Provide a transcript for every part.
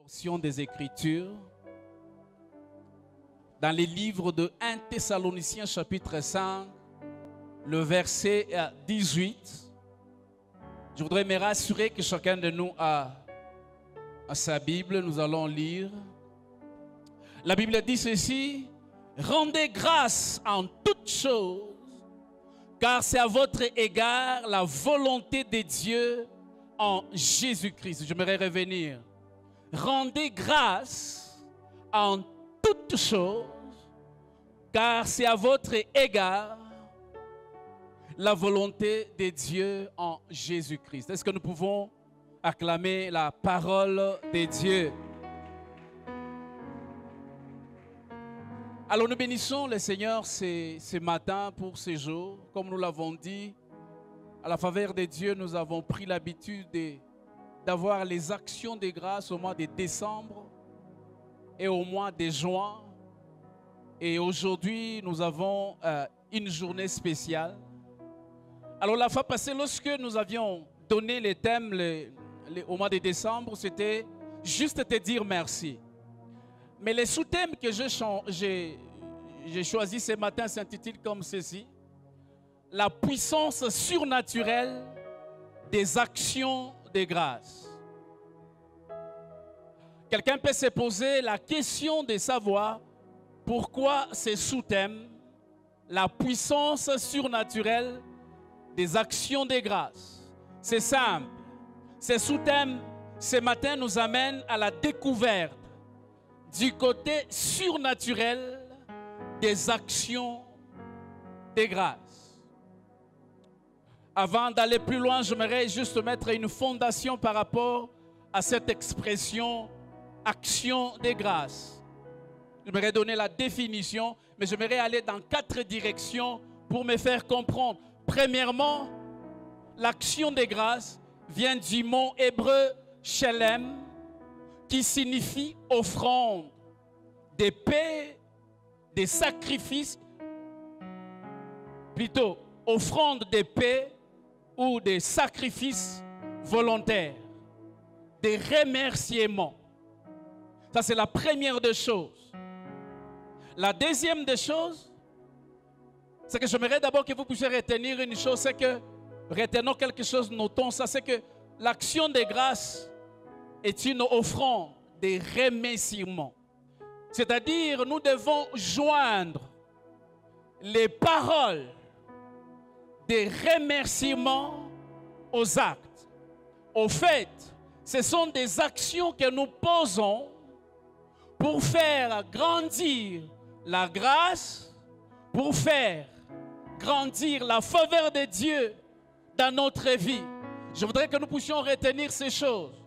Portion des Écritures dans les livres de 1 Thessaloniciens chapitre 5, le verset 18. Je voudrais me rassurer que chacun de nous a sa Bible. Nous allons lire. La Bible dit ceci: rendez grâce en toutes choses, car c'est à votre égard la volonté de Dieu en Jésus-Christ. J'aimerais revenir. Rendez grâce en toutes choses, car c'est à votre égard la volonté de Dieu en Jésus-Christ. Est-ce que nous pouvons acclamer la parole de Dieu? Alors nous bénissons le Seigneur ce matin pour ce jour. Comme nous l'avons dit, à la faveur de Dieu, nous avons pris l'habitude d'avoir les actions de grâce au mois de décembre et au mois de juin. Et aujourd'hui, nous avons une journée spéciale. Alors la fois passée, lorsque nous avions donné les thèmes au mois de décembre, c'était juste te dire merci. Mais les sous-thèmes que j'ai choisis ce matin s'intitulent comme ceci: la puissance surnaturelle des actions de grâce. Quelqu'un peut se poser la question de savoir pourquoi ce sous-thème, la puissance surnaturelle des actions de grâce. C'est simple. Ce sous-thème, ce matin, nous amène à la découverte du côté surnaturel des actions de grâce. Avant d'aller plus loin, j'aimerais juste mettre une fondation par rapport à cette expression action de grâce. J'aimerais donner la définition, mais j'aimerais aller dans 4 directions pour me faire comprendre. Premièrement, l'action de grâce vient du mot hébreu shelem, qui signifie offrande, des paix, des sacrifices, plutôt offrande de paix ou des sacrifices volontaires, des remerciements. Ça, c'est la première des choses. La deuxième des choses, c'est que j'aimerais d'abord que vous puissiez retenir une chose, c'est que, retenons quelque chose, notons ça, c'est que l'action de grâce est une offrande de remerciements. C'est-à-dire, nous devons joindre les paroles des remerciements aux actes. Au fait, ce sont des actions que nous posons pour faire grandir la grâce, pour faire grandir la faveur de Dieu dans notre vie. Je voudrais que nous puissions retenir ces choses.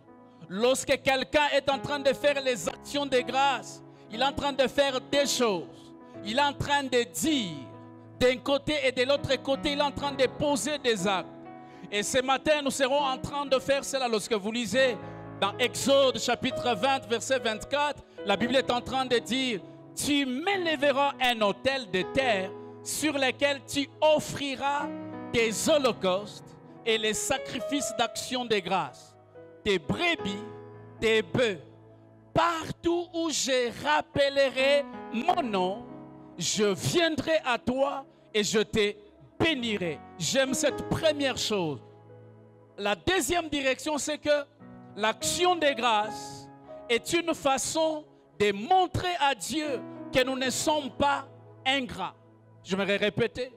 Lorsque quelqu'un est en train de faire les actions de grâce, il est en train de faire des choses. Il est en train de dire d'un côté et de l'autre côté, il est en train de poser des actes. Et ce matin, nous serons en train de faire cela. Lorsque vous lisez dans Exode chapitre 20, verset 24, la Bible est en train de dire: tu m'élèveras un autel de terre sur lequel tu offriras tes holocaustes et les sacrifices d'action de grâce, tes brebis, tes bœufs. Partout où je rappellerai mon nom, je viendrai à toi et je te bénirai. J'aime cette première chose. La deuxième direction, c'est que l'action de grâce est une façon de montrer à Dieu que nous ne sommes pas ingrats. Je vais répéter.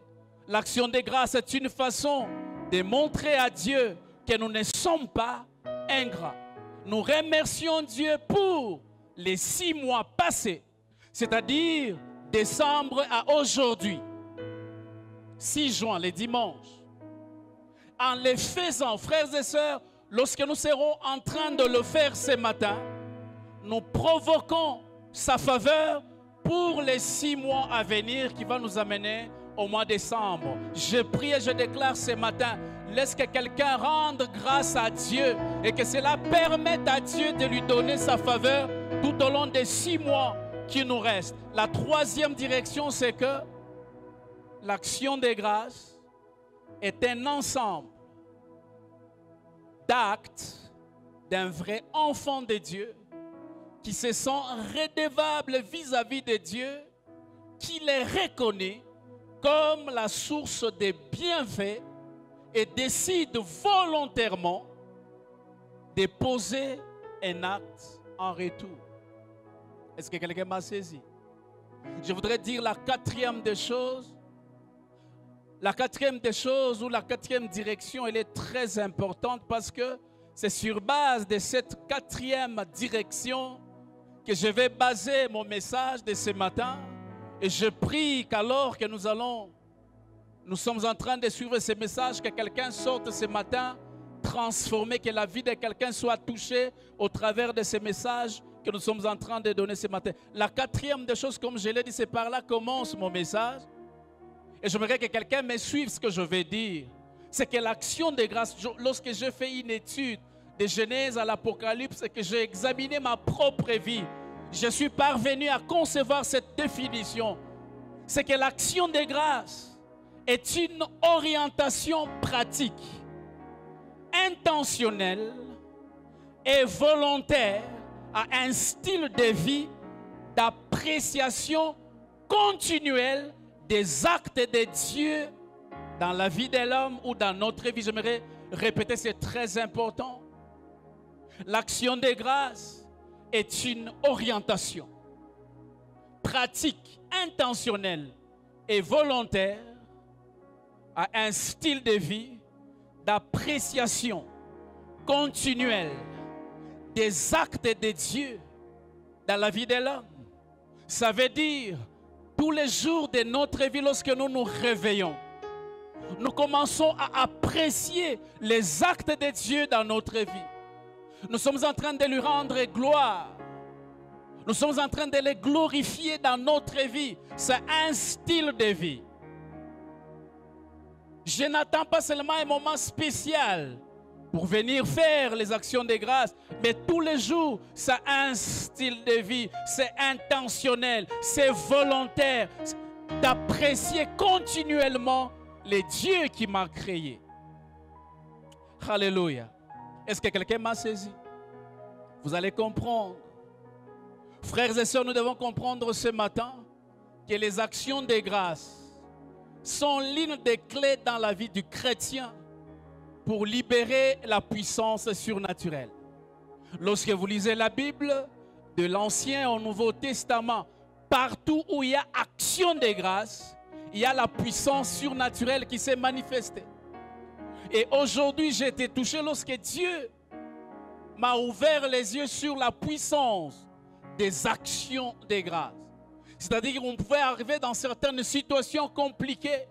L'action de grâce est une façon de montrer à Dieu que nous ne sommes pas ingrats. Nous remercions Dieu pour les 6 mois passés, c'est-à-dire décembre à aujourd'hui, 6 juin, les dimanches. En les faisant, frères et sœurs, lorsque nous serons en train de le faire ce matin, nous provoquons sa faveur pour les 6 mois à venir qui va nous amener au mois de décembre. Je prie et je déclare ce matin: laisse que quelqu'un rende grâce à Dieu et que cela permette à Dieu de lui donner sa faveur tout au long des 6 mois qui nous restent. La troisième direction, c'est que l'action de grâce est un ensemble d'actes d'un vrai enfant de Dieu qui se sent redevable vis-à-vis de Dieu, qui les reconnaît comme la source des bienfaits et décide volontairement de poser un acte en retour. Est-ce que quelqu'un m'a saisi? Je voudrais dire la quatrième des choses. La quatrième des choses ou la quatrième direction, elle est très importante parce que c'est sur base de cette quatrième direction que je vais baser mon message de ce matin. Et je prie qu'alors que nous sommes en train de suivre ce message, que quelqu'un sorte ce matin transformé, que la vie de quelqu'un soit touchée au travers de ce message que nous sommes en train de donner ce matin. La quatrième des choses, comme je l'ai dit, c'est par là commence mon message. Et j'aimerais que quelqu'un me suive ce que je vais dire. C'est que l'action de grâce, lorsque j'ai fait une étude de Genèse à l'Apocalypse et que j'ai examiné ma propre vie, je suis parvenu à concevoir cette définition. C'est que l'action de grâce est une orientation pratique, intentionnelle et volontaire à un style de vie d'appréciation continuelle des actes de Dieu dans la vie de l'homme ou dans notre vie. J'aimerais répéter, c'est très important. L'action de grâce est une orientation pratique, intentionnelle et volontaire à un style de vie d'appréciation continuelle des actes de Dieu dans la vie de l'homme. Ça veut dire tous les jours de notre vie, lorsque nous nous réveillons, nous commençons à apprécier les actes de Dieu dans notre vie. Nous sommes en train de lui rendre gloire. Nous sommes en train de les glorifier dans notre vie. C'est un style de vie. Je n'attends pas seulement un moment spécial pour venir faire les actions de grâce, mais tous les jours, c'est un style de vie, c'est intentionnel, c'est volontaire, d'apprécier continuellement les dieux qui m'ont créé. Alléluia. Est-ce que quelqu'un m'a saisi? Vous allez comprendre. Frères et sœurs, nous devons comprendre ce matin que les actions de grâce sont l'une des clés dans la vie du chrétien pour libérer la puissance surnaturelle. Lorsque vous lisez la Bible, de l'Ancien au Nouveau Testament, partout où il y a action de grâce, il y a la puissance surnaturelle qui s'est manifestée. Et aujourd'hui, j'ai été touché lorsque Dieu m'a ouvert les yeux sur la puissance des actions de grâce. C'est-à-dire qu'on pouvait arriver dans certaines situations compliquées.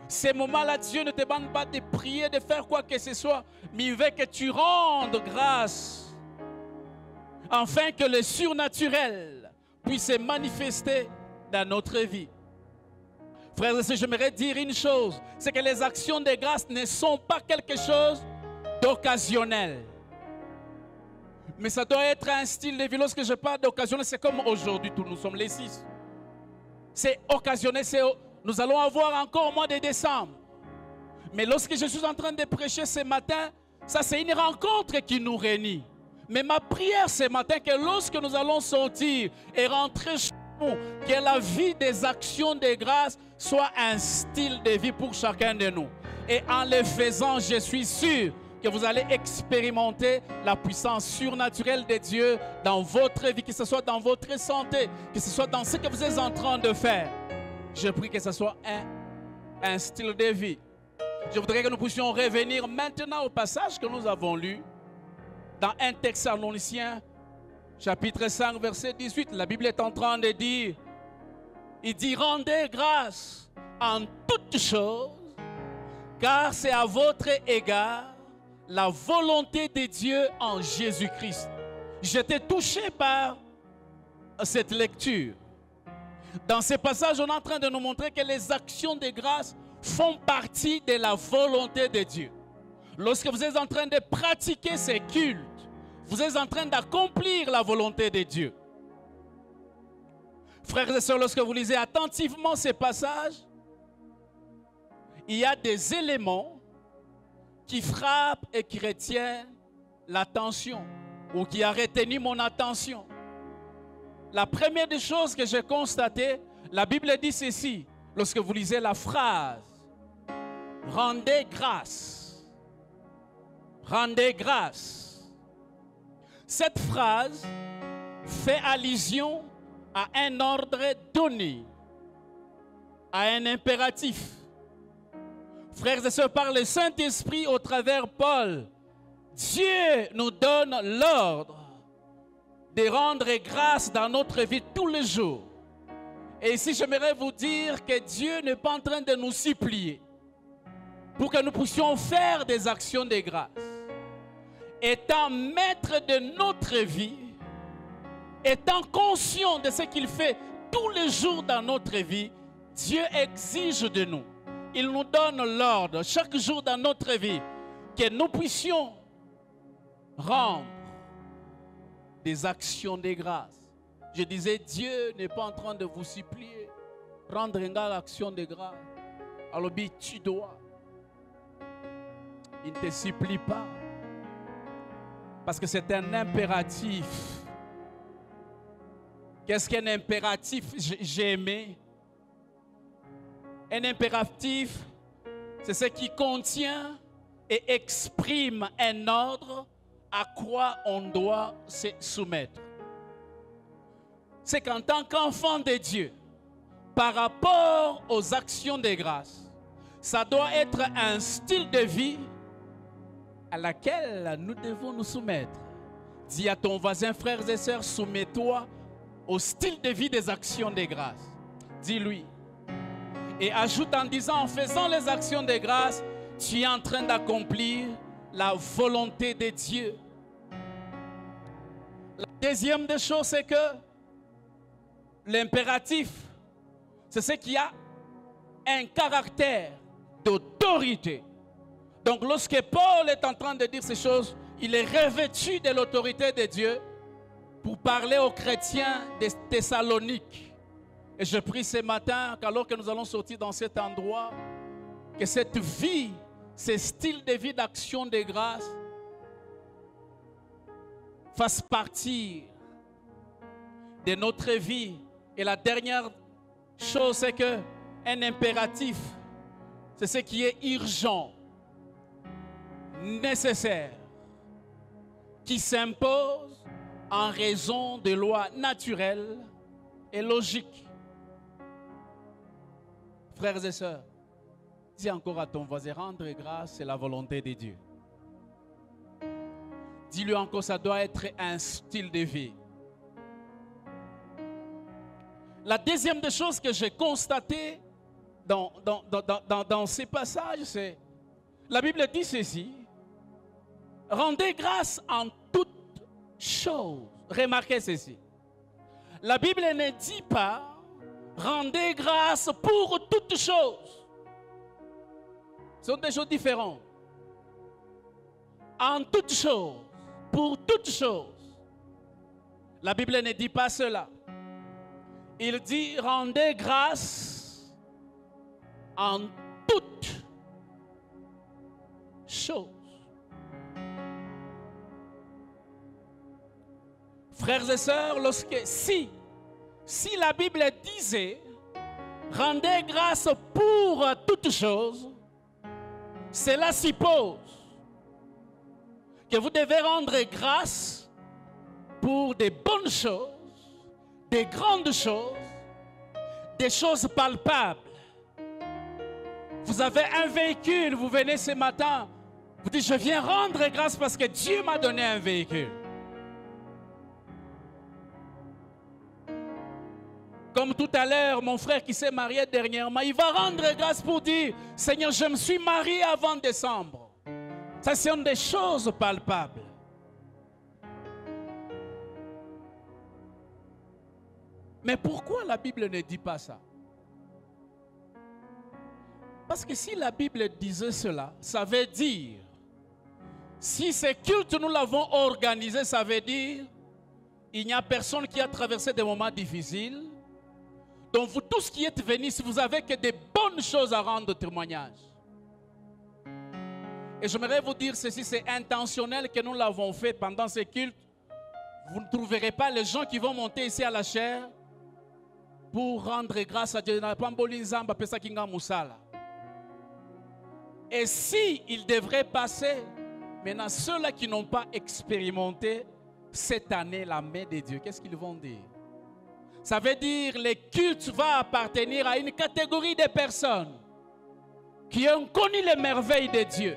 Ces moments-là, Dieu ne te demande pas de prier, de faire quoi que ce soit, mais il veut que tu rendes grâce, afin que le surnaturel puisse se manifester dans notre vie. Frères et sœurs, j'aimerais dire une chose, c'est que les actions de grâce ne sont pas quelque chose d'occasionnel. Mais ça doit être un style de vie. Lorsque je parle d'occasionnel, c'est comme aujourd'hui, nous sommes les 6. C'est occasionnel, nous allons avoir encore au mois de décembre. Mais lorsque je suis en train de prêcher ce matin, ça c'est une rencontre qui nous réunit. Mais ma prière ce matin, que lorsque nous allons sortir et rentrer chez nous, que la vie des actions de grâce soit un style de vie pour chacun de nous. Et en le faisant, je suis sûr que vous allez expérimenter la puissance surnaturelle de Dieu dans votre vie, que ce soit dans votre santé, que ce soit dans ce que vous êtes en train de faire. Je prie que ce soit un style de vie. Je voudrais que nous puissions revenir maintenant au passage que nous avons lu dans 1 Thessaloniciens, chapitre 5, verset 18. La Bible est en train de dire, il dit, rendez grâce en toutes choses, car c'est à votre égard la volonté de Dieu en Jésus-Christ. J'étais touché par cette lecture. Dans ce passage, on est en train de nous montrer que les actions de grâce font partie de la volonté de Dieu. Lorsque vous êtes en train de pratiquer ces cultes, vous êtes en train d'accomplir la volonté de Dieu. Frères et sœurs, lorsque vous lisez attentivement ces passages, il y a des éléments qui frappent et qui retiennent l'attention. ou qui a retenu mon attention. La première des choses que j'ai constatées, la Bible dit ceci, lorsque vous lisez la phrase, rendez grâce. Rendez grâce. Cette phrase fait allusion à un ordre donné, à un impératif. Frères et sœurs, par le Saint-Esprit au travers Paul, Dieu nous donne l'ordre de rendre grâce dans notre vie tous les jours. Et ici, j'aimerais vous dire que Dieu n'est pas en train de nous supplier pour que nous puissions faire des actions de grâce. Étant maître de notre vie, étant conscient de ce qu'il fait tous les jours dans notre vie, Dieu exige de nous. Il nous donne l'ordre chaque jour dans notre vie que nous puissions rendre des actions de grâce. Je disais, Dieu n'est pas en train de vous supplier, rendre une action de grâce. Alors, tu dois. Il ne te supplie pas. Parce que c'est un impératif. Qu'est-ce qu'un impératif? J'ai aimé. Un impératif, c'est ce qui contient et exprime un ordre à quoi on doit se soumettre. C'est qu'en tant qu'enfant de Dieu, par rapport aux actions de grâce, ça doit être un style de vie à laquelle nous devons nous soumettre. Dis à ton voisin, frères et sœurs, soumets-toi au style de vie des actions de grâce. Dis-lui. Et ajoute en disant, en faisant les actions de grâce, tu es en train d'accomplir la volonté de Dieu. La deuxième des choses, c'est que l'impératif, c'est ce qui a un caractère d'autorité. Donc lorsque Paul est en train de dire ces choses, il est revêtu de l'autorité de Dieu pour parler aux chrétiens de Thessalonique. Et je prie ce matin qu'alors que nous allons sortir dans cet endroit, que cette vie, ce style de vie d'action de grâce fasse partie de notre vie. Et la dernière chose, c'est qu'un impératif, c'est ce qui est urgent, nécessaire, qui s'impose en raison de lois naturelles et logiques. Frères et sœurs, dis encore à ton voisin, rendre grâce, c'est la volonté de Dieu. Dis-lui encore, ça doit être un style de vie. La deuxième des choses que j'ai constatées dans ces passages, c'est la Bible dit ceci: rendez grâce en toutes choses. Remarquez ceci. La Bible ne dit pas rendez grâce pour toutes choses. Ce sont des choses différentes. En toutes choses, pour toutes choses. La Bible ne dit pas cela. Il dit rendez grâce en toutes choses. Frères et sœurs, si la Bible disait rendez grâce pour toutes choses, cela suppose que vous devez rendre grâce pour des bonnes choses, des grandes choses, des choses palpables. Vous avez un véhicule, vous venez ce matin, vous dites je viens rendre grâce parce que Dieu m'a donné un véhicule. Comme tout à l'heure, mon frère qui s'est marié dernièrement, il va rendre grâce pour dire Seigneur, je me suis marié avant décembre. Ça, ce sont des choses palpables. Mais pourquoi la Bible ne dit pas ça? Parce que si la Bible disait cela, ça veut dire, si ce culte nous l'avons organisé, ça veut dire, il n'y a personne qui a traversé des moments difficiles. Donc vous tous qui êtes venus, si vous avez que des bonnes choses à rendre témoignage. Et j'aimerais vous dire ceci, c'est intentionnel que nous l'avons fait pendant ce culte vous ne trouverez pas les gens qui vont monter ici à la chaire pour rendre grâce à Dieu. Et si ils devraient passer, maintenant ceux-là qui n'ont pas expérimenté cette année la main de Dieu, qu'est-ce qu'ils vont dire? Ça veut dire que le culte va appartenir à une catégorie de personnes qui ont connu les merveilles de Dieu.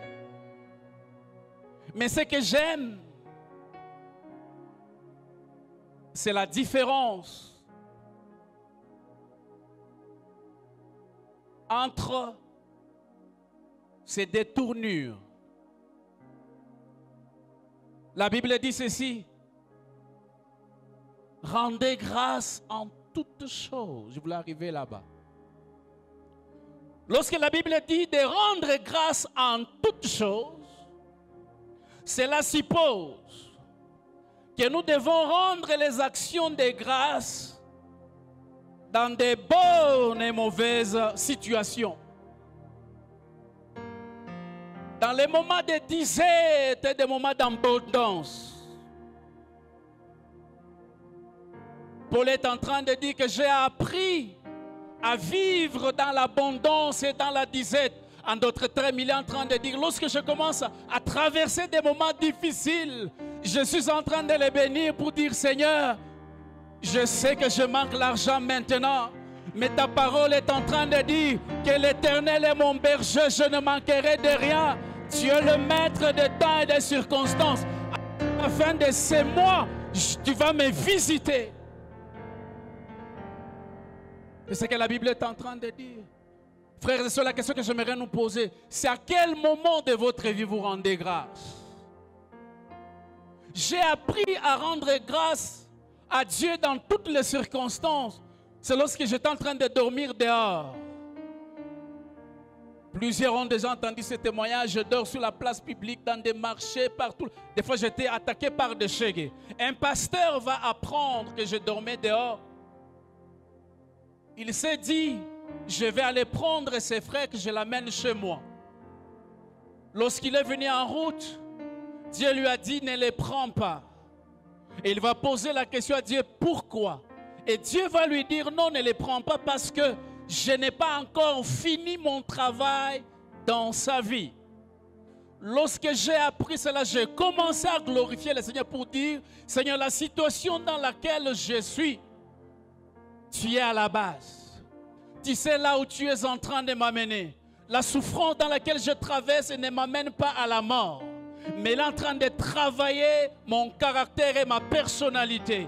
Mais ce que j'aime, c'est la différence entre ces détournures. La Bible dit ceci: rendez grâce en toutes choses. Je voulais arriver là-bas. Lorsque la Bible dit de rendre grâce en toutes choses, cela suppose que nous devons rendre les actions de grâce dans de bonnes et mauvaises situations. Dans les moments de disette et des moments d'abondance. Paul est en train de dire que j'ai appris à vivre dans l'abondance et dans la disette. En d'autres termes, il est en train de dire, lorsque je commence à traverser des moments difficiles, je suis en train de les bénir pour dire, Seigneur, je sais que je manque l'argent maintenant, mais ta parole est en train de dire que l'Éternel est mon berger, je ne manquerai de rien. Tu es le maître des temps et des circonstances. À la fin de ces mois, tu vas me visiter. C'est ce que la Bible est en train de dire. Frères et sœurs, la question que j'aimerais nous poser, c'est à quel moment de votre vie vous rendez grâce? J'ai appris à rendre grâce à Dieu dans toutes les circonstances. C'est lorsque j'étais en train de dormir dehors. Plusieurs ont déjà entendu ce témoignage. Je dors sur la place publique, dans des marchés, partout. Des fois, j'étais attaqué par des chégués. Un pasteur va apprendre que je dormais dehors. Il s'est dit, je vais aller prendre ses frères, que je l'amène chez moi. Lorsqu'il est venu en route, Dieu lui a dit, ne les prends pas. Et il va poser la question à Dieu, pourquoi? Et Dieu va lui dire, non, ne les prends pas parce que je n'ai pas encore fini mon travail dans sa vie. Lorsque j'ai appris cela, j'ai commencé à glorifier le Seigneur pour dire, Seigneur, la situation dans laquelle je suis, tu es à la base. Tu sais là où tu es en train de m'amener. La souffrance dans laquelle je traverse ne m'amène pas à la mort, mais elle est en train de travailler mon caractère et ma personnalité.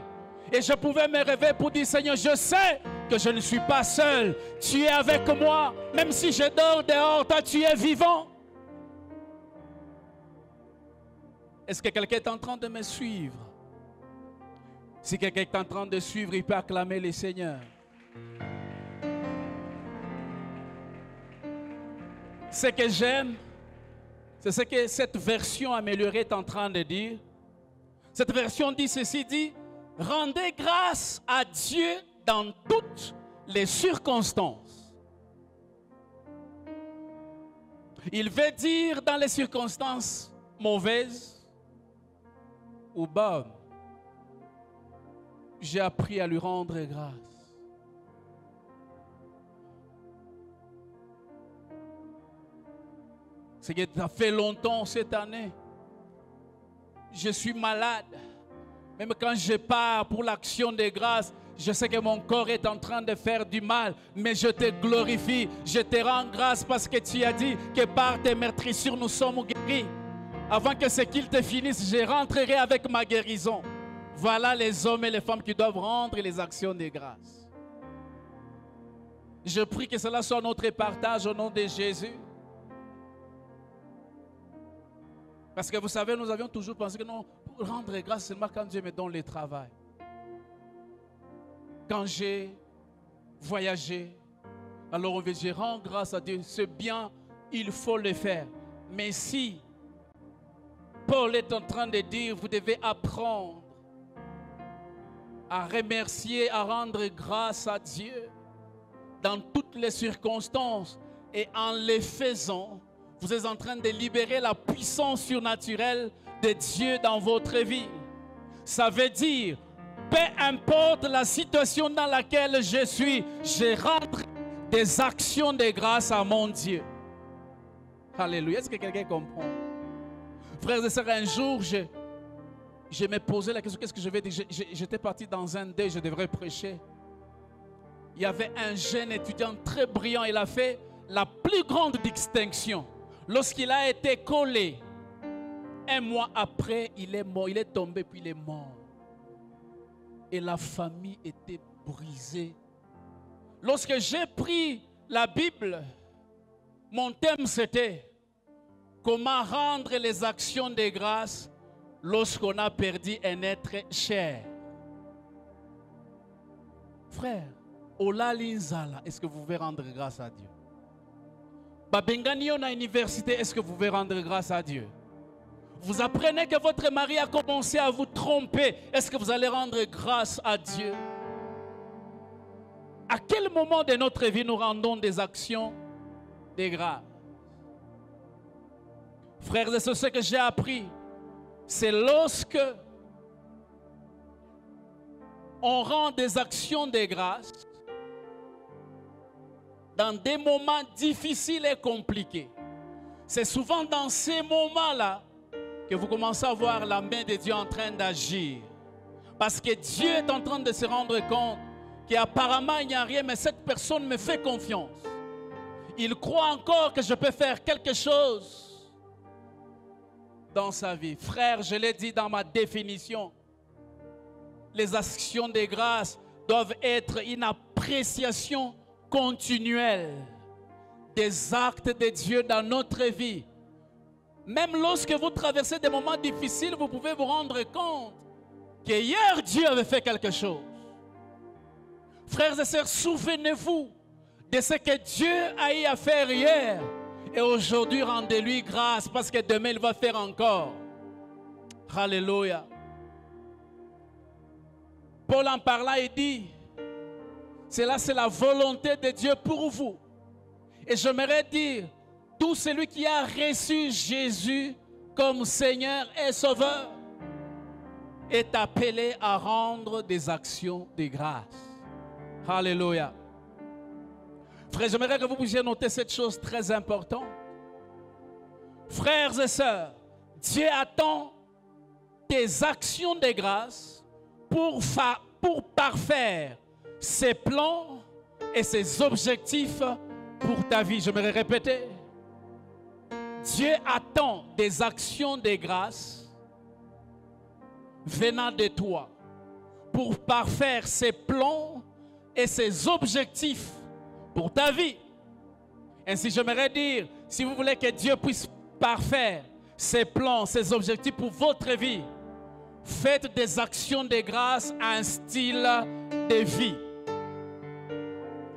Et je pouvais me réveiller pour dire, Seigneur, je sais que je ne suis pas seul. Tu es avec moi. Même si je dors dehors, toi, tu es vivant. Est-ce que quelqu'un est en train de me suivre? Si quelqu'un est en train de suivre, il peut acclamer le Seigneur. Ce que j'aime, c'est ce que cette version améliorée est en train de dire. Cette version dit ceci, dit, rendez grâce à Dieu dans toutes les circonstances. Il veut dire dans les circonstances mauvaises ou bonnes. J'ai appris à lui rendre grâce. C'est que ça fait longtemps cette année. Je suis malade. Même quand je pars pour l'action de grâce, je sais que mon corps est en train de faire du mal, mais je te glorifie, je te rends grâce parce que tu as dit que par tes meurtrissures nous sommes guéris. Avant que ce qu'il te finisse, je rentrerai avec ma guérison. Voilà les hommes et les femmes qui doivent rendre les actions de grâce. Je prie que cela soit notre partage au nom de Jésus. Parce que vous savez, nous avions toujours pensé que non, pour rendre grâce seulement quand Dieu me donne le travail. Quand j'ai voyagé, alors je rends grâce à Dieu. C'est bien, il faut le faire. Mais si Paul est en train de dire, vous devez apprendre à remercier, à rendre grâce à Dieu dans toutes les circonstances. Et en le faisant, vous êtes en train de libérer la puissance surnaturelle de Dieu dans votre vie. Ça veut dire, peu importe la situation dans laquelle je suis, je rentre des actions de grâce à mon Dieu. Alléluia. Est-ce que quelqu'un comprend? Frères et sœurs, un jour, je me posais la question, qu'est-ce que je vais dire? J'étais parti dans un deuil, je devrais prêcher. Il y avait un jeune étudiant très brillant, il a fait la plus grande distinction. Lorsqu'il a été collé, un mois après, il est mort, il est tombé puis il est mort. Et la famille était brisée. Lorsque j'ai pris la Bible, mon thème c'était comment rendre les actions de grâce lorsqu'on a perdu un être cher. Frère, Ola Linzala, est-ce que vous pouvez rendre grâce à Dieu? Babengani, on a université, est-ce que vous pouvez rendre grâce à Dieu? Vous apprenez que votre mari a commencé à vous tromper, est-ce que vous allez rendre grâce à Dieu? À quel moment de notre vie nous rendons des actions de grâce? Frères et sœurs, ce que j'ai appris, c'est lorsque on rend des actions de grâce dans des moments difficiles et compliqués. C'est souvent dans ces moments-là que vous commencez à voir la main de Dieu en train d'agir. Parce que Dieu est en train de se rendre compte qu'apparemment il n'y a rien, mais cette personne me fait confiance. Il croit encore que je peux faire quelque chose dans sa vie. Frère, je l'ai dit dans ma définition, les actions de grâce doivent être une appréciation continuelle des actes de Dieu dans notre vie. Même lorsque vous traversez des moments difficiles, vous pouvez vous rendre compte que hier Dieu avait fait quelque chose. Frères et sœurs, souvenez-vous de ce que Dieu a eu à faire hier. Et aujourd'hui, rendez-lui grâce parce que demain, il va faire encore. Alléluia. Paul en parlant, il dit, cela c'est la volonté de Dieu pour vous. Et j'aimerais dire, tout celui qui a reçu Jésus comme Seigneur et Sauveur est appelé à rendre des actions de grâce. Alléluia. Frère, j'aimerais que vous puissiez noter cette chose très importante. Frères et sœurs, Dieu attend tes actions de grâce pour parfaire ses plans et ses objectifs pour ta vie. J'aimerais répéter. Dieu attend des actions de grâce venant de toi pour parfaire ses plans et ses objectifs pour ta vie. Ainsi, j'aimerais dire, si vous voulez que Dieu puisse parfaire ses plans, ses objectifs pour votre vie, faites des actions de grâce à un style de vie.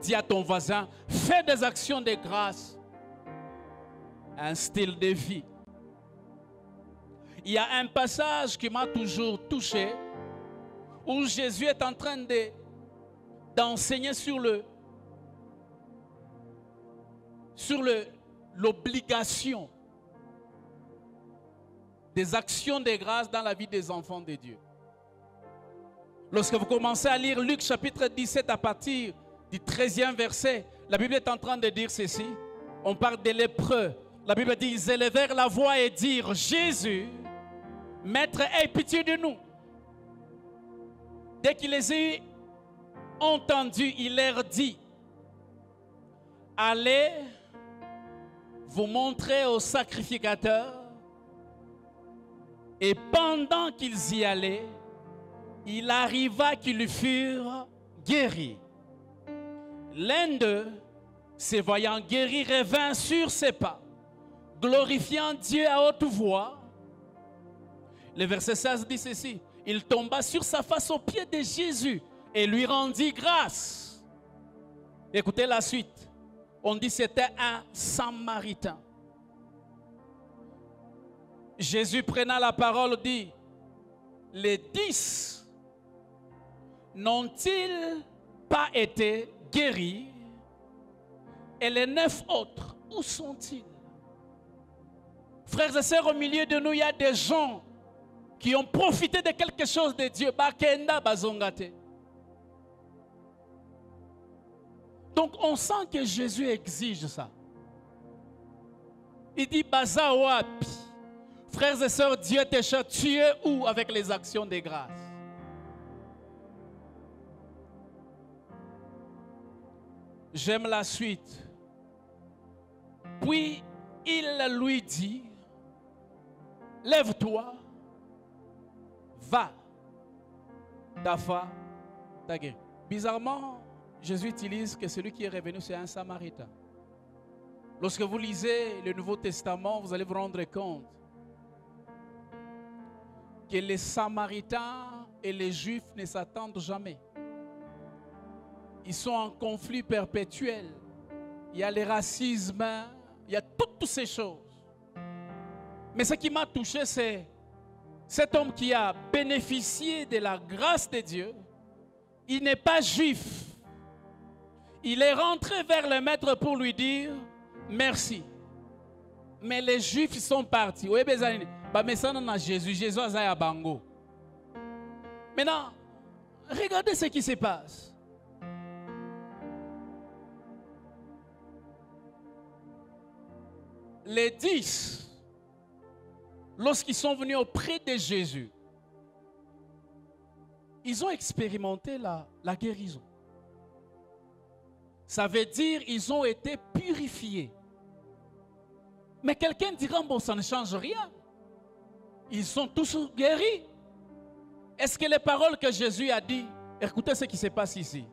Dis à ton voisin, fais des actions de grâce à un style de vie. Il y a un passage qui m'a toujours touché, où Jésus est en train d'enseigner sur l'obligation des actions de grâce dans la vie des enfants de Dieu. Lorsque vous commencez à lire Luc chapitre 17 à partir du 13e verset, la Bible est en train de dire ceci. On parle des lépreux. La Bible dit, ils élevèrent la voix et dirent, Jésus, Maître, aie pitié de nous. Dès qu'il les a entendus, il leur dit, allez vous montrer au sacrificateur. Et pendant qu'ils y allaient, il arriva qu'ils furent guéris. L'un d'eux, se voyant guéri, revint sur ses pas, glorifiant Dieu à haute voix. Le verset 16 dit ceci, il tomba sur sa face aux pieds de Jésus et lui rendit grâce. Écoutez la suite. On dit que c'était un Samaritain. Jésus prenant la parole dit, les 10 n'ont-ils pas été guéris? Et les 9 autres, où sont-ils? Frères et sœurs, au milieu de nous, il y a des gens qui ont profité de quelque chose de Dieu, bakenda bazongate. Donc on sent que Jésus exige ça. Il dit baza wapi. Frères et sœurs, Dieu te cherche. Tu es où avec les actions de grâce? J'aime la suite. Puis il lui dit, lève-toi, va, ta foi t'a guéri. Bizarrement, Jésus utilise que celui qui est revenu, c'est un Samaritain. Lorsque vous lisez le Nouveau Testament, vous allez vous rendre compte que les Samaritains et les Juifs ne s'attendent jamais. Ils sont en conflit perpétuel. Il y a le racisme, il y a toutes ces choses. Mais ce qui m'a touché, c'est cet homme qui a bénéficié de la grâce de Dieu. Il n'est pas juif. Il est rentré vers le maître pour lui dire merci. Mais les Juifs sont partis. Jésus a bango. Maintenant, regardez ce qui se passe. Les 10, lorsqu'ils sont venus auprès de Jésus, ils ont expérimenté la guérison. Ça veut dire qu'ils ont été purifiés. Mais quelqu'un dira, bon, ça ne change rien. Ils sont tous guéris. Est-ce que les paroles que Jésus a dit, écoutez ce qui se passe ici.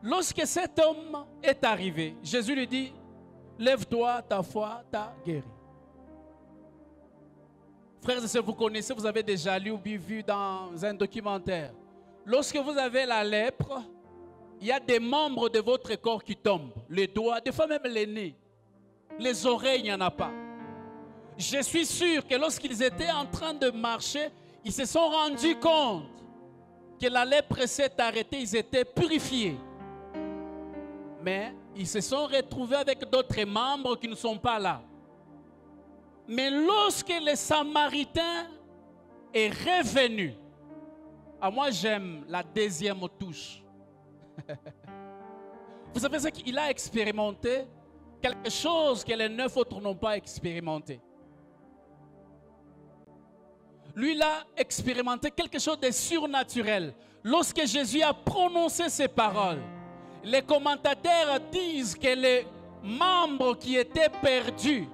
Lorsque cet homme est arrivé, Jésus lui dit, lève-toi, ta foi t'a guéri. Frères et sœurs, vous connaissez, vous avez déjà lu ou vu dans un documentaire. Lorsque vous avez la lèpre, il y a des membres de votre corps qui tombent. Les doigts, des fois même les nez. Les oreilles, il n'y en a pas. Je suis sûr que lorsqu'ils étaient en train de marcher, ils se sont rendus compte que la lèpre s'est arrêtée, ils étaient purifiés. Mais ils se sont retrouvés avec d'autres membres qui ne sont pas là. Mais lorsque le Samaritain est revenu, moi j'aime la deuxième touche. Vous savez ce qu'il a expérimenté? Quelque chose que les 9 autres n'ont pas expérimenté. Lui, il a expérimenté quelque chose de surnaturel. Lorsque Jésus a prononcé ces paroles, les commentateurs disent que les membres qui étaient perdus,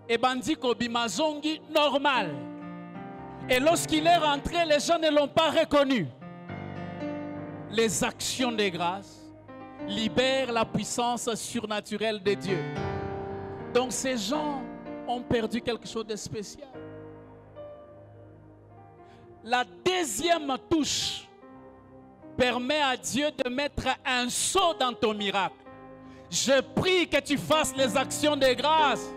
et bandit kobimazongi normal. Et lorsqu'il est rentré, les gens ne l'ont pas reconnu. Les actions de grâce libèrent la puissance surnaturelle de Dieu. Donc ces gens ont perdu quelque chose de spécial. La deuxième touche permet à Dieu de mettre un sceau dans ton miracle. Je prie que tu fasses les actions de grâce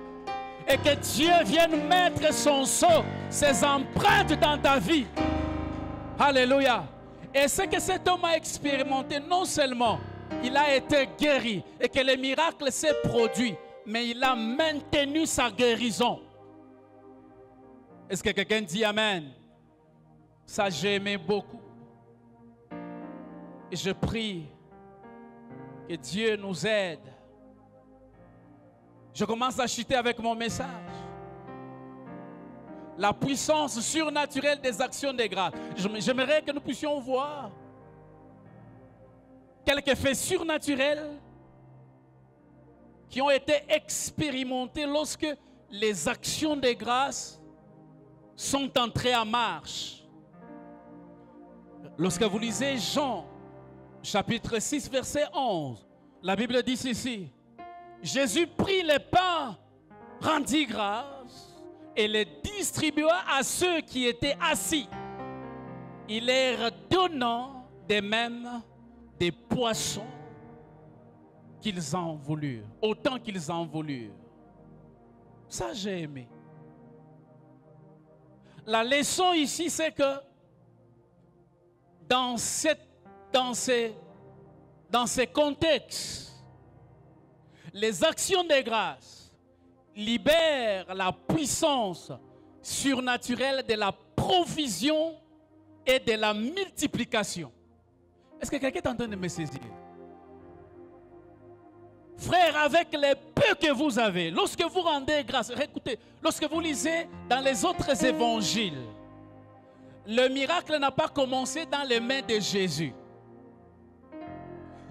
et que Dieu vienne mettre son sceau, ses empreintes dans ta vie. Alléluia. Et ce que cet homme a expérimenté, non seulement il a été guéri et que le miracle s'est produit, mais il a maintenu sa guérison. Est-ce que quelqu'un dit Amen? Ça, j'aimais beaucoup. Et je prie que Dieu nous aide. Je commence à chuter avec mon message. La puissance surnaturelle des actions de grâce. J'aimerais que nous puissions voir quelques faits surnaturels qui ont été expérimentés lorsque les actions de grâce sont entrées en marche. Lorsque vous lisez Jean, chapitre 6, verset 11, la Bible dit ceci. Jésus prit les pains, rendit grâce et les distribua à ceux qui étaient assis. Il leur donnant de même des poissons qu'ils en voulurent, autant qu'ils en voulurent. Ça, j'ai aimé. La leçon ici, c'est que dans ces contextes, les actions de grâce libèrent la puissance surnaturelle de la provision et de la multiplication. Est-ce que quelqu'un est en train de me saisir? Frère, avec les peu que vous avez, lorsque vous rendez grâce, écoutez, lorsque vous lisez dans les autres évangiles, le miracle n'a pas commencé dans les mains de Jésus.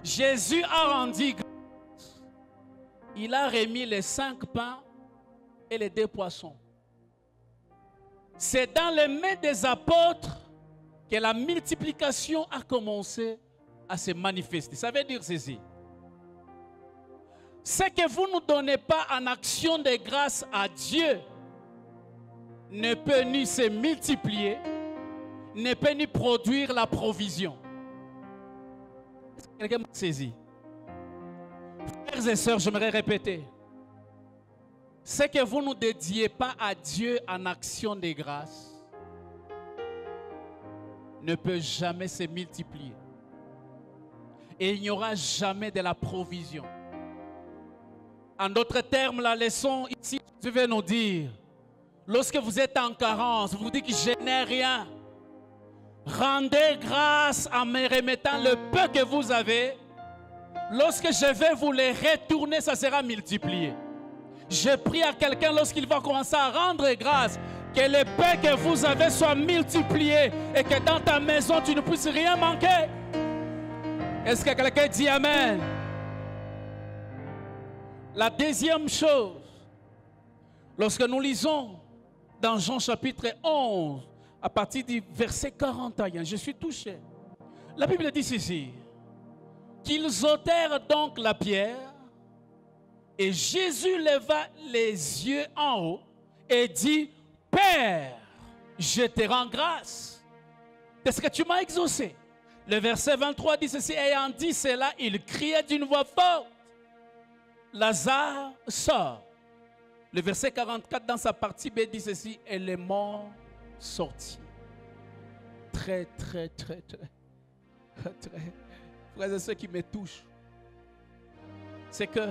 Jésus a rendu grâce. Il a remis les 5 pains et les 2 poissons. C'est dans les mains des apôtres que la multiplication a commencé à se manifester. Ça veut dire ceci. Ce que vous ne donnez pas en action de grâce à Dieu ne peut ni se multiplier, ne peut ni produire la provision. Est-ce que quelqu'un m'a saisi? Frères et sœurs, j'aimerais répéter. Ce que vous ne dédiez pas à Dieu en action de grâce ne peut jamais se multiplier. Et il n'y aura jamais de la provision. En d'autres termes, la leçon ici, je vais nous dire, lorsque vous êtes en carence, vous dites que je n'ai rien. Rendez grâce en me remettant le peu que vous avez. Lorsque je vais vous les retourner, ça sera multiplié. Je prie à quelqu'un lorsqu'il va commencer à rendre grâce, que le peu que vous avez soit multiplié et que dans ta maison, tu ne puisses rien manquer. Est-ce que quelqu'un dit Amen? La deuxième chose, lorsque nous lisons dans Jean chapitre 11, à partir du verset 41, je suis touché. La Bible dit ceci, qu'ils ôtèrent donc la pierre, et Jésus leva les yeux en haut et dit, Père, je te rends grâce. Est-ce que tu m'as exaucé? Le verset 23 dit ceci, ayant dit cela, il criait d'une voix forte, Lazare sort. Le verset 44 dans sa partie B dit ceci, et les morts sortis. Très, très, très, très, très. Frères et sœurs qui me touchent, c'est que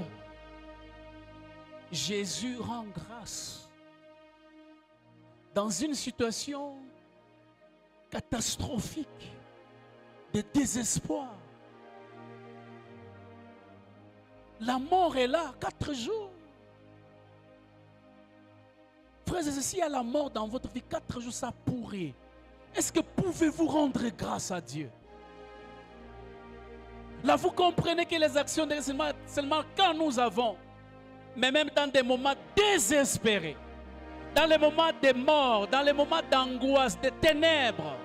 Jésus rend grâce dans une situation catastrophique de désespoir. La mort est là, 4 jours. Frères et sœurs, s'il y a la mort dans votre vie, 4 jours, ça pourrait. Est-ce que pouvez-vous rendre grâce à Dieu? Là, vous comprenez que les actions de seulement quand nous avons, mais même dans des moments désespérés, dans les moments de mort, dans les moments d'angoisse, de ténèbres,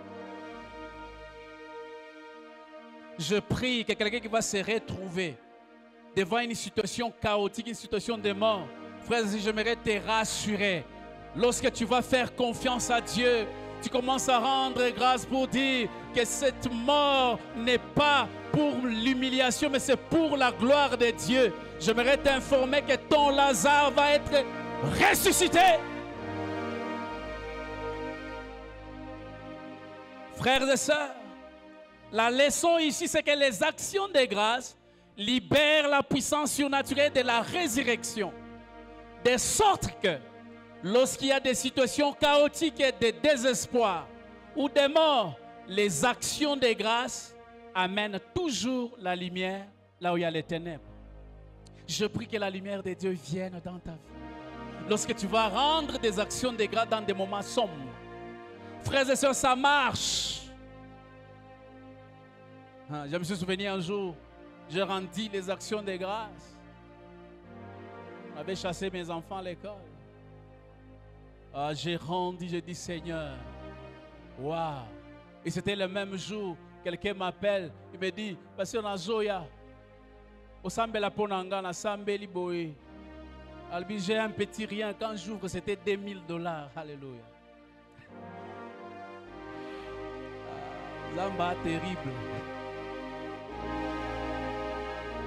je prie que quelqu'un qui va se retrouver devant une situation chaotique, une situation de mort, frère, j'aimerais te rassurer. Lorsque tu vas faire confiance à Dieu, tu commences à rendre grâce pour dire que cette mort n'est pas pour l'humiliation, mais c'est pour la gloire de Dieu. J'aimerais t'informer que ton Lazare va être ressuscité. Frères et sœurs, la leçon ici, c'est que les actions de grâce libèrent la puissance surnaturelle de la résurrection. De sorte que, lorsqu'il y a des situations chaotiques et de désespoir ou de mort, les actions de grâce amènent toujours la lumière là où il y a les ténèbres. Je prie que la lumière de Dieu vienne dans ta vie. Lorsque tu vas rendre des actions de grâce dans des moments sombres, frères et sœurs, ça marche. Je me suis souvenu un jour, j'ai rendu les actions de grâce. J'avais chassé mes enfants à l'école. J'ai rendu, j'ai dit Seigneur, waouh. Et c'était le même jour, quelqu'un m'appelle, il me dit, Pasteur Nazoya, au Sambela Ponanga, na Sambeli Boé. J'ai un petit rien, quand j'ouvre, c'était $2000. Alléluia. Zamba terrible.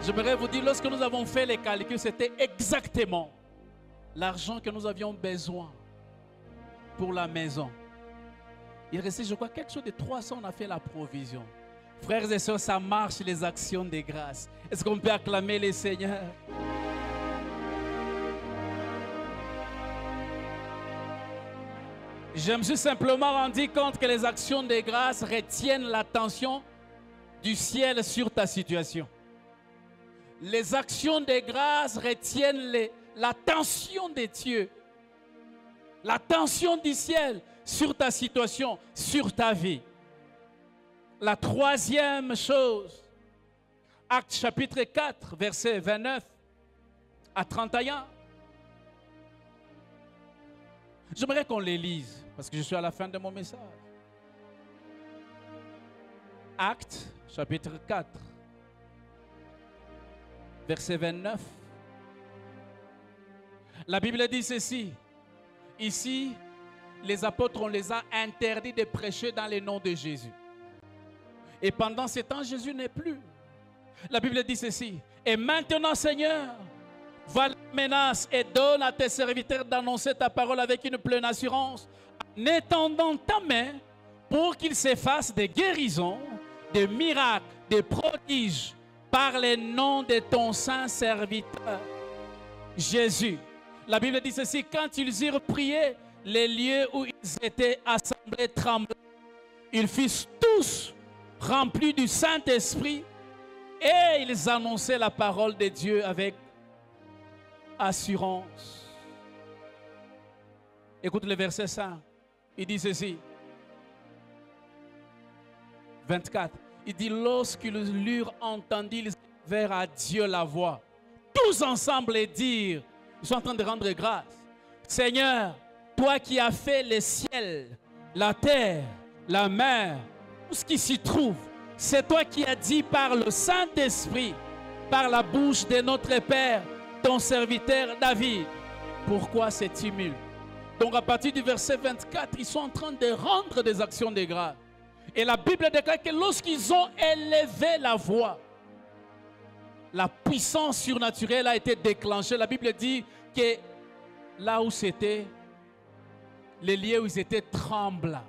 J'aimerais vous dire, lorsque nous avons fait les calculs, c'était exactement l'argent que nous avions besoin pour la maison. Il restait, je crois, quelque chose de 300, on a fait la provision. Frères et sœurs, ça marche les actions de grâce. Est-ce qu'on peut acclamer les Seigneurs? Je me suis simplement rendu compte que les actions de grâce retiennent l'attention du ciel sur ta situation. Les actions de grâce retiennent l'attention de Dieu, l'attention du ciel sur ta situation, sur ta vie. La troisième chose, Actes chapitre 4, versets 29 à 31. J'aimerais qu'on les lise, parce que je suis à la fin de mon message. Actes chapitre 4, verset 29. La Bible dit ceci. Ici, les apôtres, on les a interdits de prêcher dans le nom de Jésus. Et pendant ce temps, Jésus n'est plus. La Bible dit ceci. Et maintenant, Seigneur, voilà la menace et donne à tes serviteurs d'annoncer ta parole avec une pleine assurance, en étendant ta main pour qu'il se fasse des guérisons, des miracles, des prodiges, par le nom de ton saint serviteur, Jésus. La Bible dit ceci, quand ils eurent prié, les lieux où ils étaient assemblés tremblaient. Ils furent tous remplis du Saint-Esprit et ils annonçaient la parole de Dieu avec assurance. Écoute le verset 5. Il dit ceci. 24. Il dit, lorsqu'ils l'eurent entendu, ils élevèrent à Dieu la voix. Tous ensemble et dire, ils sont en train de rendre grâce. Seigneur, toi qui as fait les ciels, la terre, la mer, tout ce qui s'y trouve, c'est toi qui as dit par le Saint-Esprit, par la bouche de notre Père, ton serviteur David. Pourquoi ce tumulte? Donc à partir du verset 24, ils sont en train de rendre des actions de grâce. Et la Bible déclare que lorsqu'ils ont élevé la voix, la puissance surnaturelle a été déclenchée. La Bible dit que là où c'était, les lieux où ils étaient tremblants.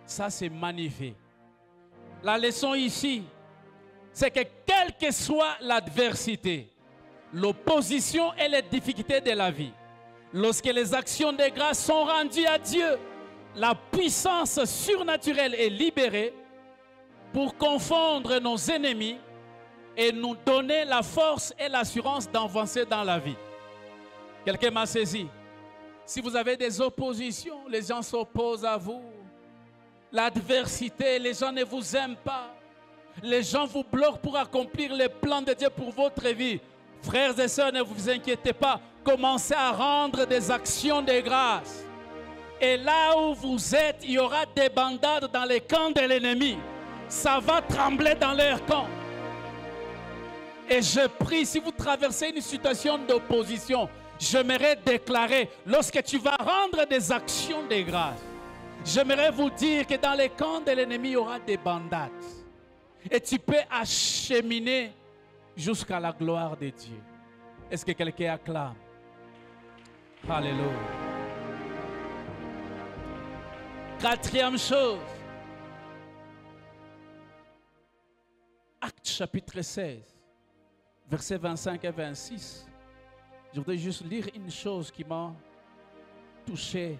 Ça, c'est magnifique. La leçon ici, c'est que quelle que soit l'adversité, l'opposition et les difficultés de la vie, lorsque les actions de grâce sont rendues à Dieu, la puissance surnaturelle est libérée pour confondre nos ennemis et nous donner la force et l'assurance d'avancer dans la vie. Quelqu'un m'a saisi. Si vous avez des oppositions, les gens s'opposent à vous. L'adversité, les gens ne vous aiment pas. Les gens vous bloquent pour accomplir les plans de Dieu pour votre vie. Frères et sœurs, ne vous inquiétez pas. Commencez à rendre des actions de grâce. Et là où vous êtes, il y aura des bandades dans les camps de l'ennemi. Ça va trembler dans leur camp. Et je prie, si vous traversez une situation d'opposition, j'aimerais déclarer, lorsque tu vas rendre des actions de grâce, j'aimerais vous dire que dans les camps de l'ennemi, il y aura des bandades. Et tu peux acheminer jusqu'à la gloire de Dieu. Est-ce que quelqu'un acclame? Alléluia. Quatrième chose. Actes chapitre 16, versets 25 et 26. Je voudrais juste lire une chose qui m'a touché.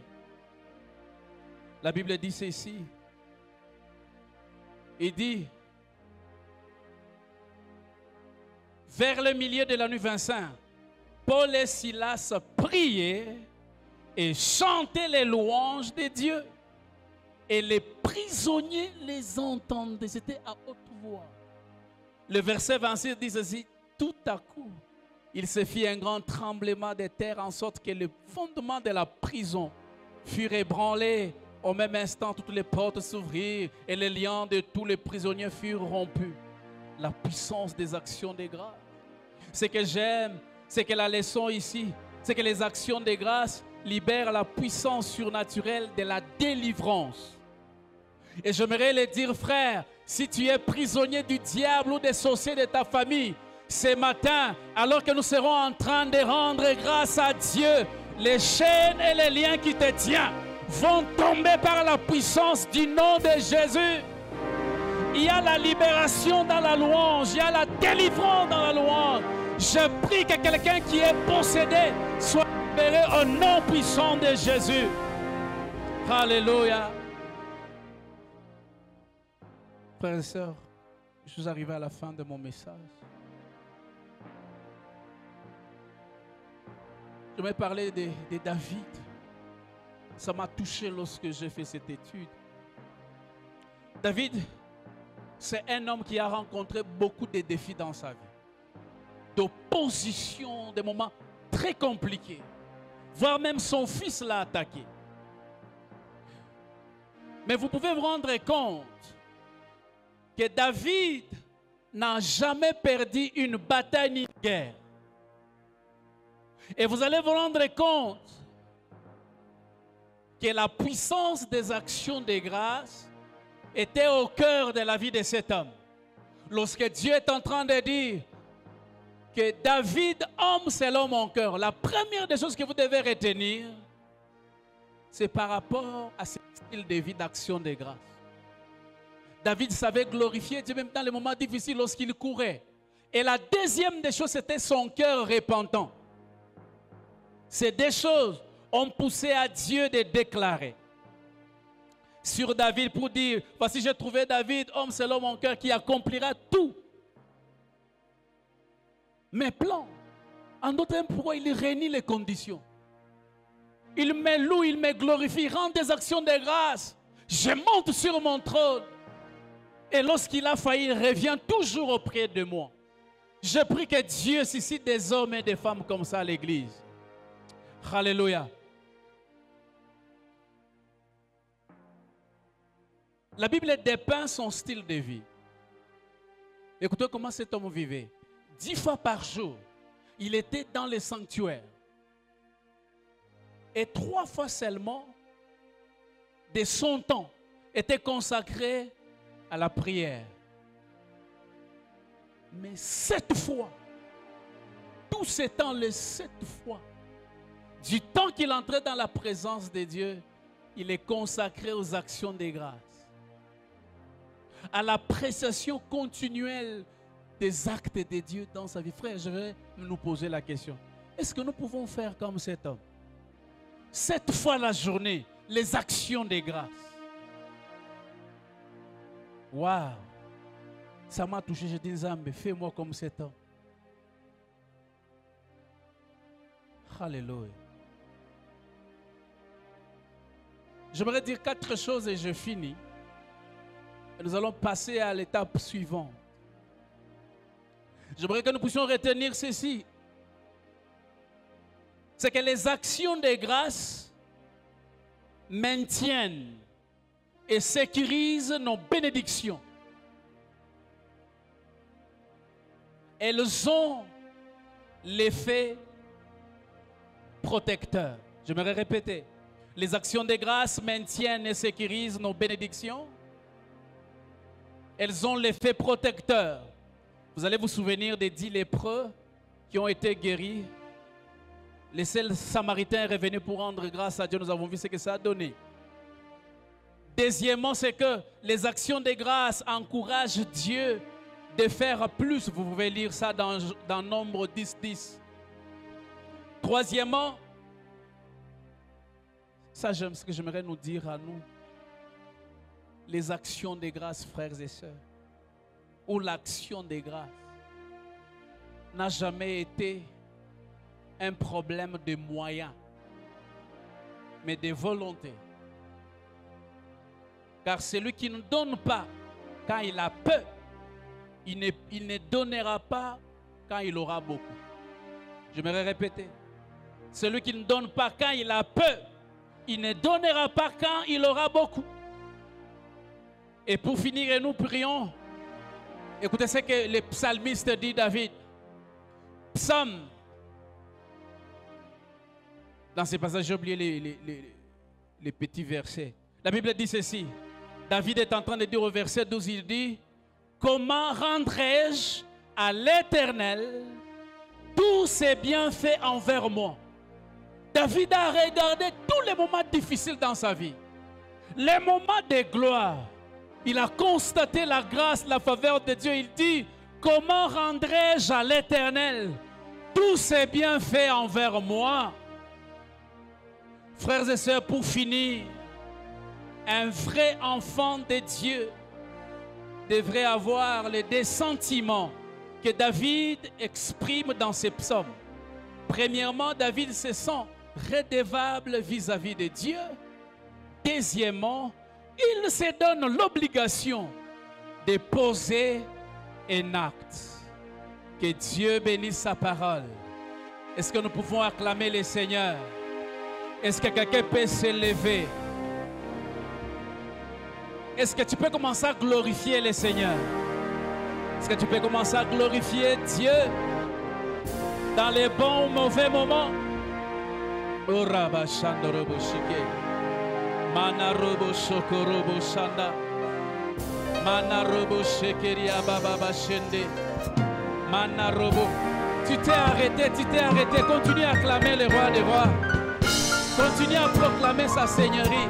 La Bible dit ceci. Il dit, vers le milieu de la nuit 25, Paul et Silas priaient et chantaient les louanges de Dieu. Et les prisonniers les entendaient. C'était à haute voix. Le verset 26 dit ceci. Tout à coup, il se fit un grand tremblement de terre en sorte que le fondement de la prison fut ébranlé. Au même instant, toutes les portes s'ouvrirent et les liens de tous les prisonniers furent rompus. La puissance des actions de grâce. Ce que j'aime, c'est que la leçon ici, c'est que les actions de grâce libèrent la puissance surnaturelle de la délivrance. Et j'aimerais le dire, frère, si tu es prisonnier du diable ou des sorciers de ta famille, ce matin, alors que nous serons en train de rendre grâce à Dieu, les chaînes et les liens qui te tiennent vont tomber par la puissance du nom de Jésus. Il y a la libération dans la louange, il y a la délivrance dans la louange. Je prie que quelqu'un qui est possédé soit libérés au nom puissant de Jésus. Alléluia. Frères et sœurs, je suis arrivé à la fin de mon message. Je vais parler de David. Ça m'a touché lorsque j'ai fait cette étude. David, c'est un homme qui a rencontré beaucoup de défis dans sa vie. D'opposition, des moments très compliqués. Voire même son fils l'a attaqué. Mais vous pouvez vous rendre compte que David n'a jamais perdu une bataille ni une guerre. Et vous allez vous rendre compte que la puissance des actions de grâce était au cœur de la vie de cet homme. Lorsque Dieu est en train de dire que David, homme selon mon cœur, la première des choses que vous devez retenir, c'est par rapport à ce style de vie d'action de grâce. David savait glorifier Dieu même dans les moments difficiles lorsqu'il courait. Et la deuxième des choses, c'était son cœur repentant. Ces deux choses ont poussé à Dieu de déclarer sur David pour dire, voici j'ai trouvé David, homme selon mon cœur, qui accomplira tout mes plans. En d'autres termes, pourquoi il réunit les conditions? Il me loue, il me glorifie, rend des actions de grâce. Je monte sur mon trône. Et lorsqu'il a failli, il revient toujours auprès de moi. Je prie que Dieu suscite des hommes et des femmes comme ça à l'église. Alléluia. La Bible dépeint son style de vie. Écoutez comment cet homme vivait. 10 fois par jour, il était dans les sanctuaires. Et 3 fois seulement de son temps était consacré à la prière. Mais 7 fois, tout ce temps, les 7 fois, du temps qu'il entrait dans la présence de Dieu, il est consacré aux actions de grâce, à l'appréciation continuelle des actes de Dieu dans sa vie. Frère, je vais nous poser la question. Est-ce que nous pouvons faire comme cet homme? 7 fois la journée, les actions de grâce. Waouh! Ça m'a touché, je dis, Zambé, fais-moi comme cet homme. Alléluia. J'aimerais dire 4 choses et je finis. Et nous allons passer à l'étape suivante. J'aimerais que nous puissions retenir ceci. C'est que les actions de grâce maintiennent et sécurisent nos bénédictions. Elles ont l'effet protecteur. J'aimerais répéter. Les actions de grâce maintiennent et sécurisent nos bénédictions. Elles ont l'effet protecteur. Vous allez vous souvenir des 10 lépreux qui ont été guéris. Les seuls Samaritains revenus pour rendre grâce à Dieu. Nous avons vu ce que ça a donné. Deuxièmement, c'est que les actions de grâce encouragent Dieu de faire plus. Vous pouvez lire ça dans Nombre 10:10. Troisièmement, ça j'aime ce que j'aimerais nous dire à nous. Les actions de grâce, frères et sœurs, ou l'action de grâce, n'a jamais été un problème de moyens, mais de volonté. Car celui qui ne donne pas quand il a peu, il ne donnera pas quand il aura beaucoup. Je vais répéter. Celui qui ne donne pas quand il a peu, il ne donnera pas quand il aura beaucoup. Et pour finir, nous prions. Écoutez ce que le psalmiste dit, David. Psaume. Dans ces passages, j'ai oublié les petits versets. La Bible dit ceci. David est en train de dire au verset 12, il dit, comment rendrai-je à l'Éternel tous ses bienfaits envers moi? David a regardé tous les moments difficiles dans sa vie. Les moments de gloire. Il a constaté la grâce, la faveur de Dieu. Il dit, comment rendrai-je à l'Éternel tous ses bienfaits envers moi? Frères et sœurs, pour finir, un vrai enfant de Dieu devrait avoir les deux sentiments que David exprime dans ses psaumes. Premièrement, David se sent redevable vis-à-vis de Dieu. Deuxièmement, il se donne l'obligation de poser un acte. Que Dieu bénisse sa parole. Est-ce que nous pouvons acclamer le Seigneur? Est-ce que quelqu'un peut se lever? Est-ce que tu peux commencer à glorifier le Seigneur? Est-ce que tu peux commencer à glorifier Dieu dans les bons ou mauvais moments? Manarobo shokorobo shanda. Manarobo shekeria baba shende. Manarobo. Tu t'es arrêté. Continue à acclamer le roi des rois. Continue à proclamer sa seigneurie.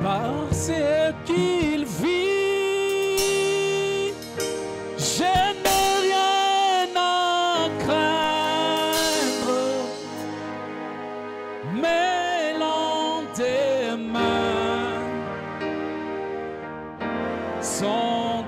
Parce qu'il vit, je n'ai rien à craindre, mais lendemain sont